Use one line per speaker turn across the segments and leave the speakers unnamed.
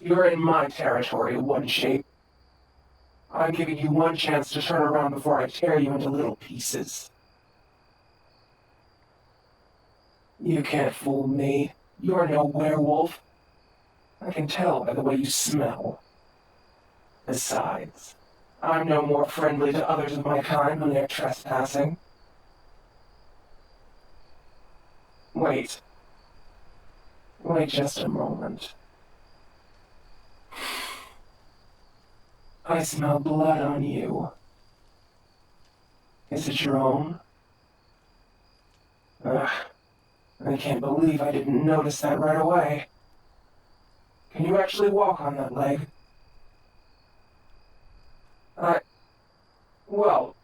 You're in my territory, One Shape. I'm giving you one chance to turn around before I tear you into little pieces. You can't fool me. You're no werewolf. I can tell by the way you smell. Besides, I'm no more friendly to others of my kind when they're trespassing. Wait. Wait just a moment. I smell blood on you. Is it your own? Ugh. I can't believe I didn't notice that right away. Can you actually walk on that leg? Well,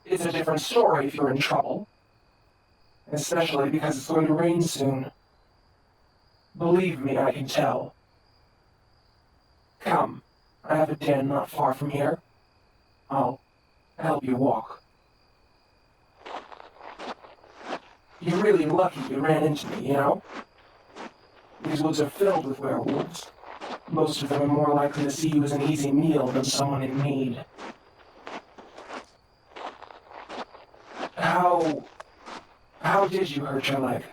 it's a different story if you're in trouble. Especially because it's going to rain soon. Believe me, I can tell. Come, I have a den not far from here. I'll help you walk. You're really lucky you ran into me, you know? These woods are filled with werewolves. Most of them are more likely to see you as an easy meal than someone in need. How did you hurt your leg?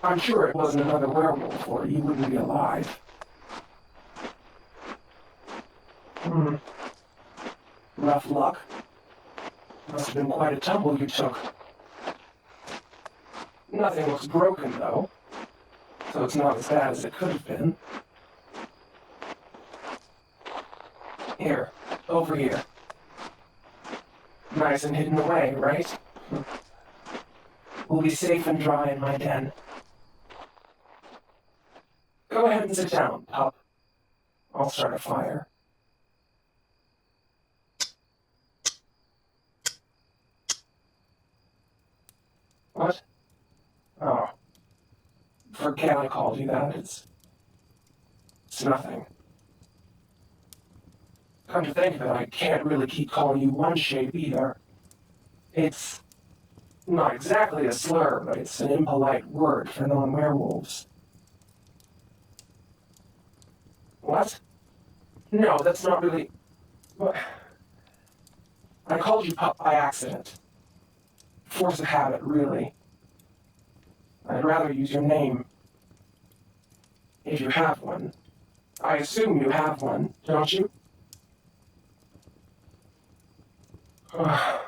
I'm sure it wasn't another werewolf, or you wouldn't be alive. Rough luck. Must have been quite a tumble you took. Nothing looks broken, though, so it's not as bad as it could have been. Here, over here. Nice and hidden away, right? We'll be safe and dry in my den. Go ahead and sit down, pup. I'll start a fire. What? Oh. Forget I called you that. It's nothing. Come to think of it, I can't really keep calling you One Shape either. It's not exactly a slur, but it's an impolite word for non-werewolves. What? No, that's not really... What? I called you pup by accident. Force of habit, really. I'd rather use your name. If you have one. I assume you have one, don't you? Oh.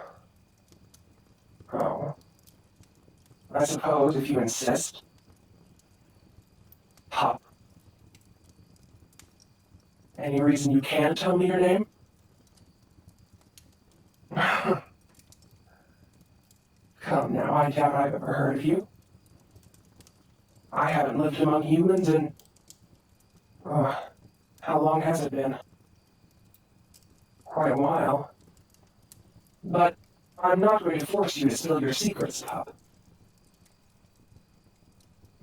I suppose if you insist. Pup. Any reason you can't tell me your name? Come now, I doubt I've ever heard of you. I haven't lived among humans in... how long has it been? Quite a while. But I'm not going to force you to spill your secrets, pup.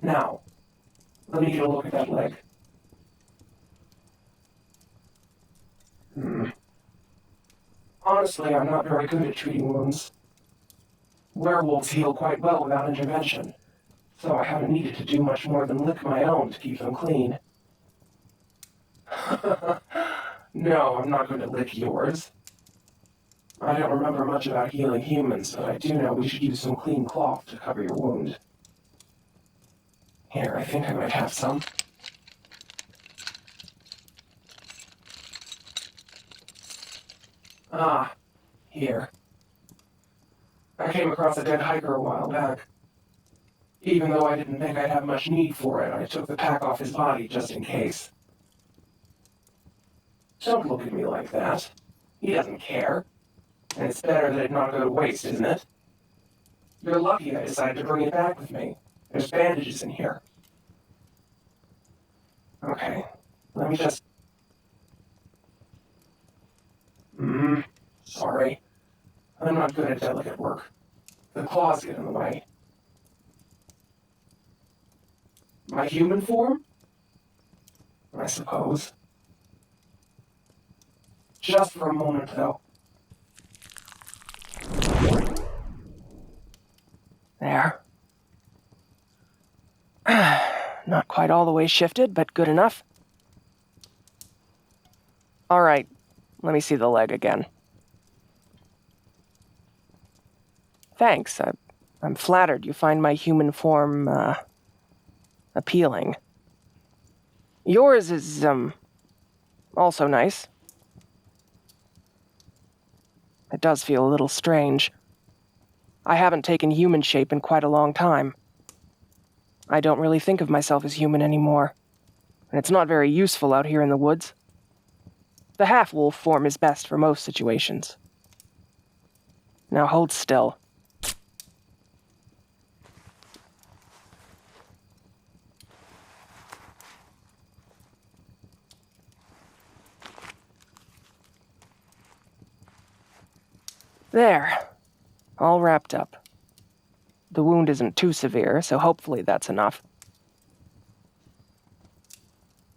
Now, let me get a look at that leg. Honestly, I'm not very good at treating wounds. Werewolves heal quite well without intervention, so I haven't needed to do much more than lick my own to keep them clean. No, I'm not going to lick yours. I don't remember much about healing humans, but I do know we should use some clean cloth to cover your wound. Here, I think I might have some. Ah, here. I came across a dead hiker a while back. Even though I didn't think I'd have much need for it, I took the pack off his body just in case. Don't look at me like that. He doesn't care. And it's better that it not go to waste, isn't it? You're lucky I decided to bring it back with me. There's bandages in here. Okay, let me just... Sorry. I'm not good at delicate work. The claws get in the way. My human form? I suppose. Just for a moment, though.
There. Not quite all the way shifted, but good enough.
All right, let me see the leg again. Thanks, I'm flattered you find my human form, appealing. Yours is, also nice. It does feel a little strange. I haven't taken human shape in quite a long time. I don't really think of myself as human anymore, and it's not very useful out here in the woods. The half-wolf form is best for most situations. Now hold still. There. All wrapped up. The wound isn't too severe, so hopefully that's enough.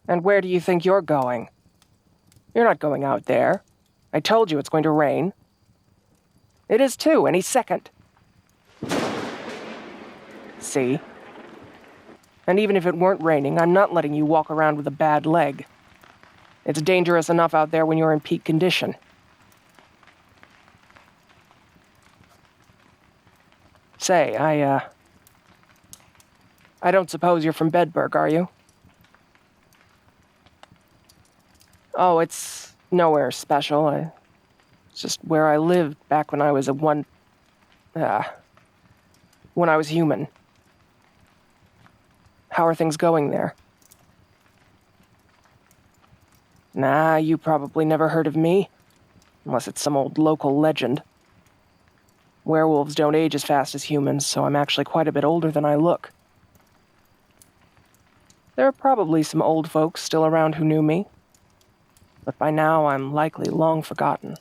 And where do you think you're going? You're not going out there. I told you it's going to rain. It is too, any second. See? And even if it weren't raining, I'm not letting you walk around with a bad leg. It's dangerous enough out there when you're in peak condition. Say, I don't suppose you're from Bedburg, are you? Oh, it's nowhere special. It's just where I lived back when I was when I was human. How are things going there? Nah, you probably never heard of me. Unless it's some old local legend. Werewolves don't age as fast as humans, so I'm actually quite a bit older than I look. There are probably some old folks still around who knew me, but by now I'm likely long forgotten.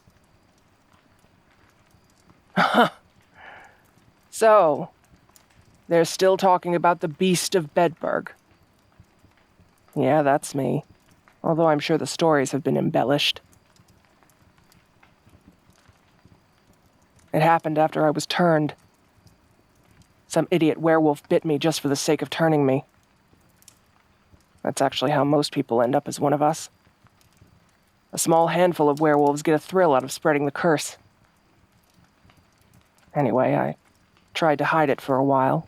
So, they're still talking about the Beast of Bedburg. Yeah, that's me, although I'm sure the stories have been embellished. It happened after I was turned. Some idiot werewolf bit me just for the sake of turning me. That's actually how most people end up as one of us. A small handful of werewolves get a thrill out of spreading the curse. Anyway, I tried to hide it for a while.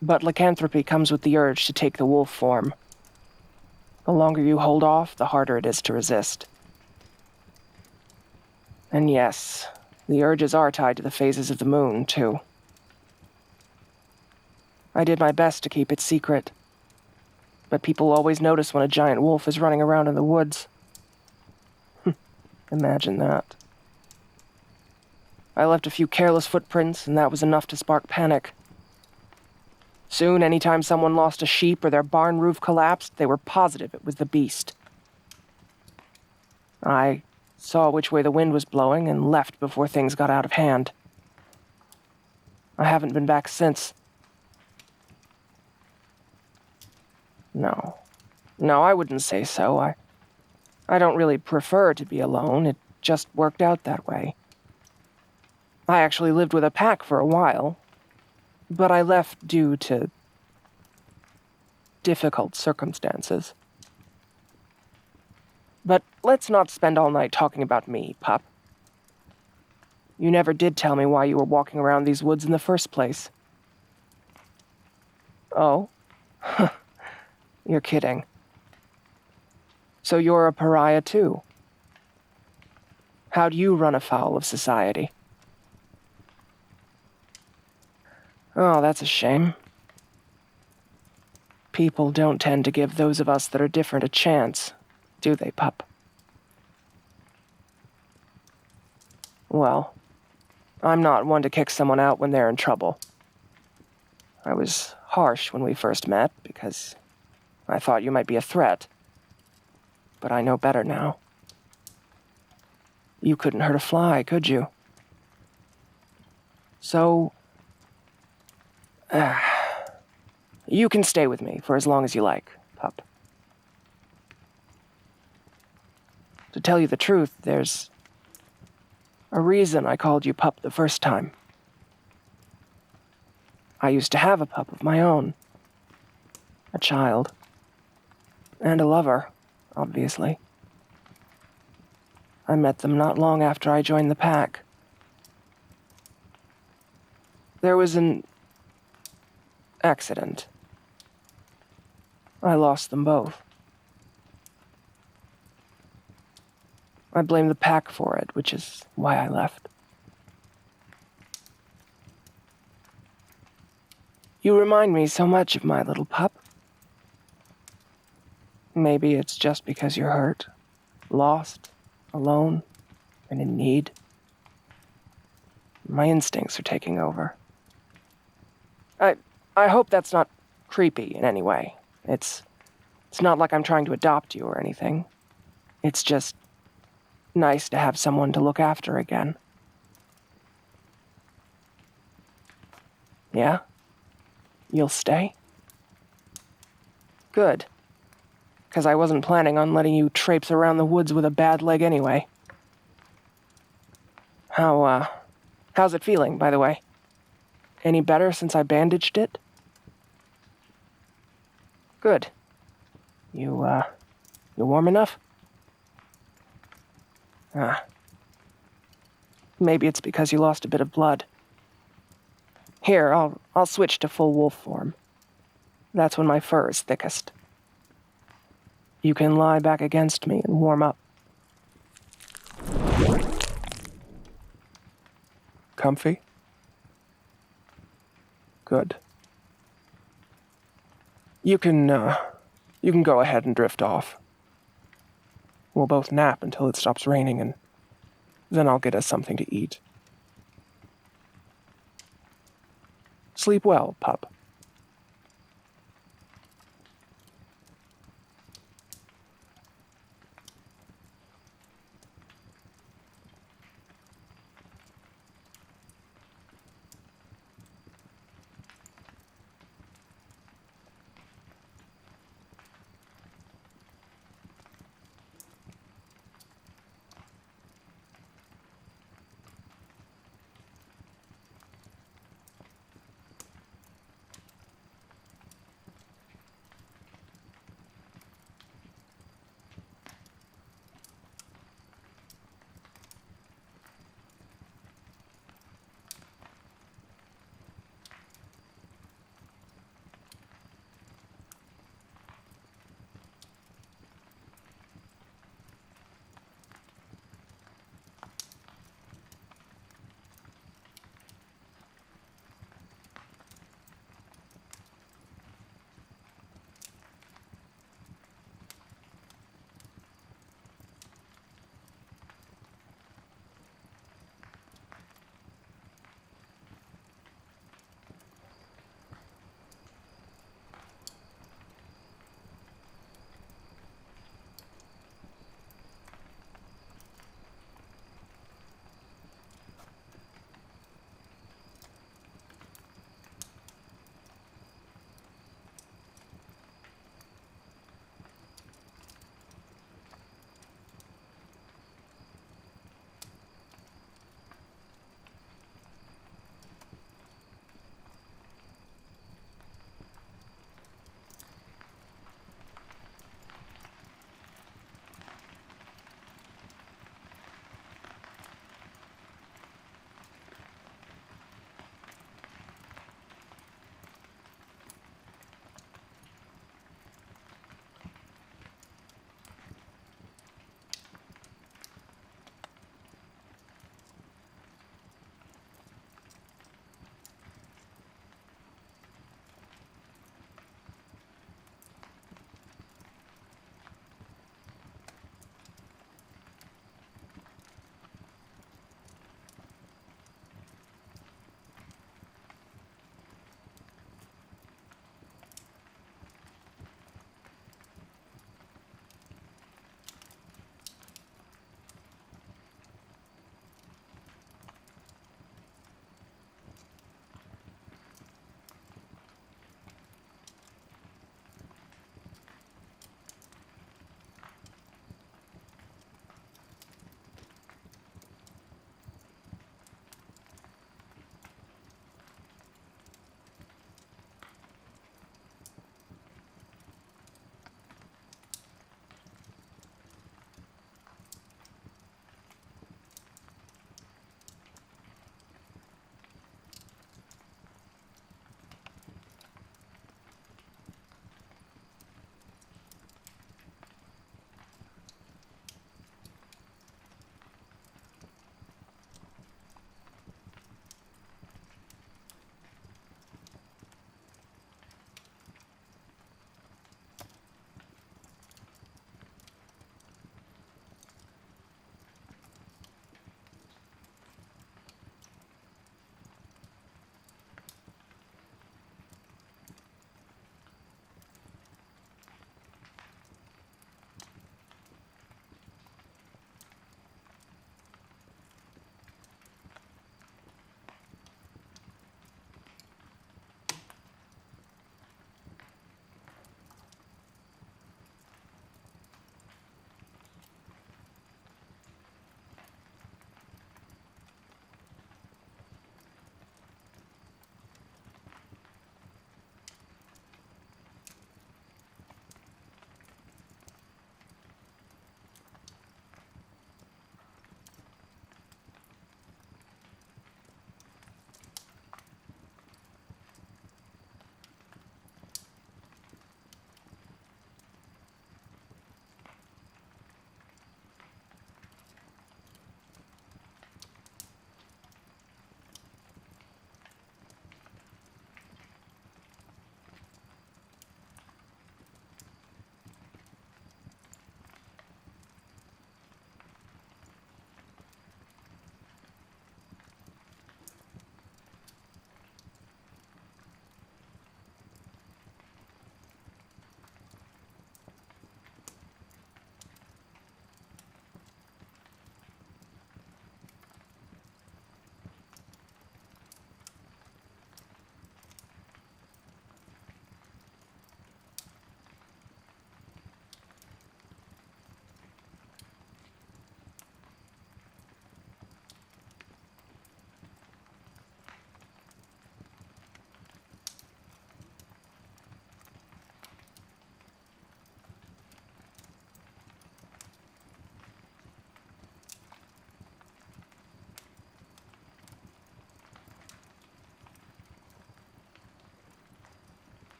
But lycanthropy comes with the urge to take the wolf form. The longer you hold off, the harder it is to resist. And yes, the urges are tied to the phases of the moon, too. I did my best to keep it secret, but people always notice when a giant wolf is running around in the woods. Imagine that. I left a few careless footprints, and that was enough to spark panic. Soon, anytime someone lost a sheep or their barn roof collapsed, they were positive it was the beast. I saw which way the wind was blowing and left before things got out of hand. I haven't been back since. No, I wouldn't say so. I don't really prefer to be alone. It just worked out that way. I actually lived with a pack for a while, but I left due to difficult circumstances. But let's not spend all night talking about me, pup. You never did tell me why you were walking around these woods in the first place. Oh? You're kidding. So you're a pariah too? How'd you run afoul of society? Oh, that's a shame. People don't tend to give those of us that are different a chance, do they, pup? Well, I'm not one to kick someone out when they're in trouble. I was harsh when we first met because I thought you might be a threat. But I know better now. You couldn't hurt a fly, could you? So, you can stay with me for as long as you like, pup. To tell you the truth, there's a reason I called you pup the first time. I used to have a pup of my own. A child. And a lover, obviously. I met them not long after I joined the pack. There was an accident. I lost them both. I blame the pack for it, which is why I left. You remind me so much of my little pup. Maybe it's just because you're hurt, lost, alone, and in need. My instincts are taking over. I hope that's not creepy in any way. It's not like I'm trying to adopt you or anything. It's just nice to have someone to look after again. Yeah? You'll stay? Good. 'Cause I wasn't planning on letting you traipse around the woods with a bad leg anyway. How's it feeling, by the way? Any better since I bandaged it? Good. You warm enough? Maybe it's because you lost a bit of blood. Here, I'll switch to full wolf form. That's when my fur is thickest. You can lie back against me and warm up. Comfy? Good. You can go ahead and drift off. We'll both nap until it stops raining, and then I'll get us something to eat. Sleep well, pup.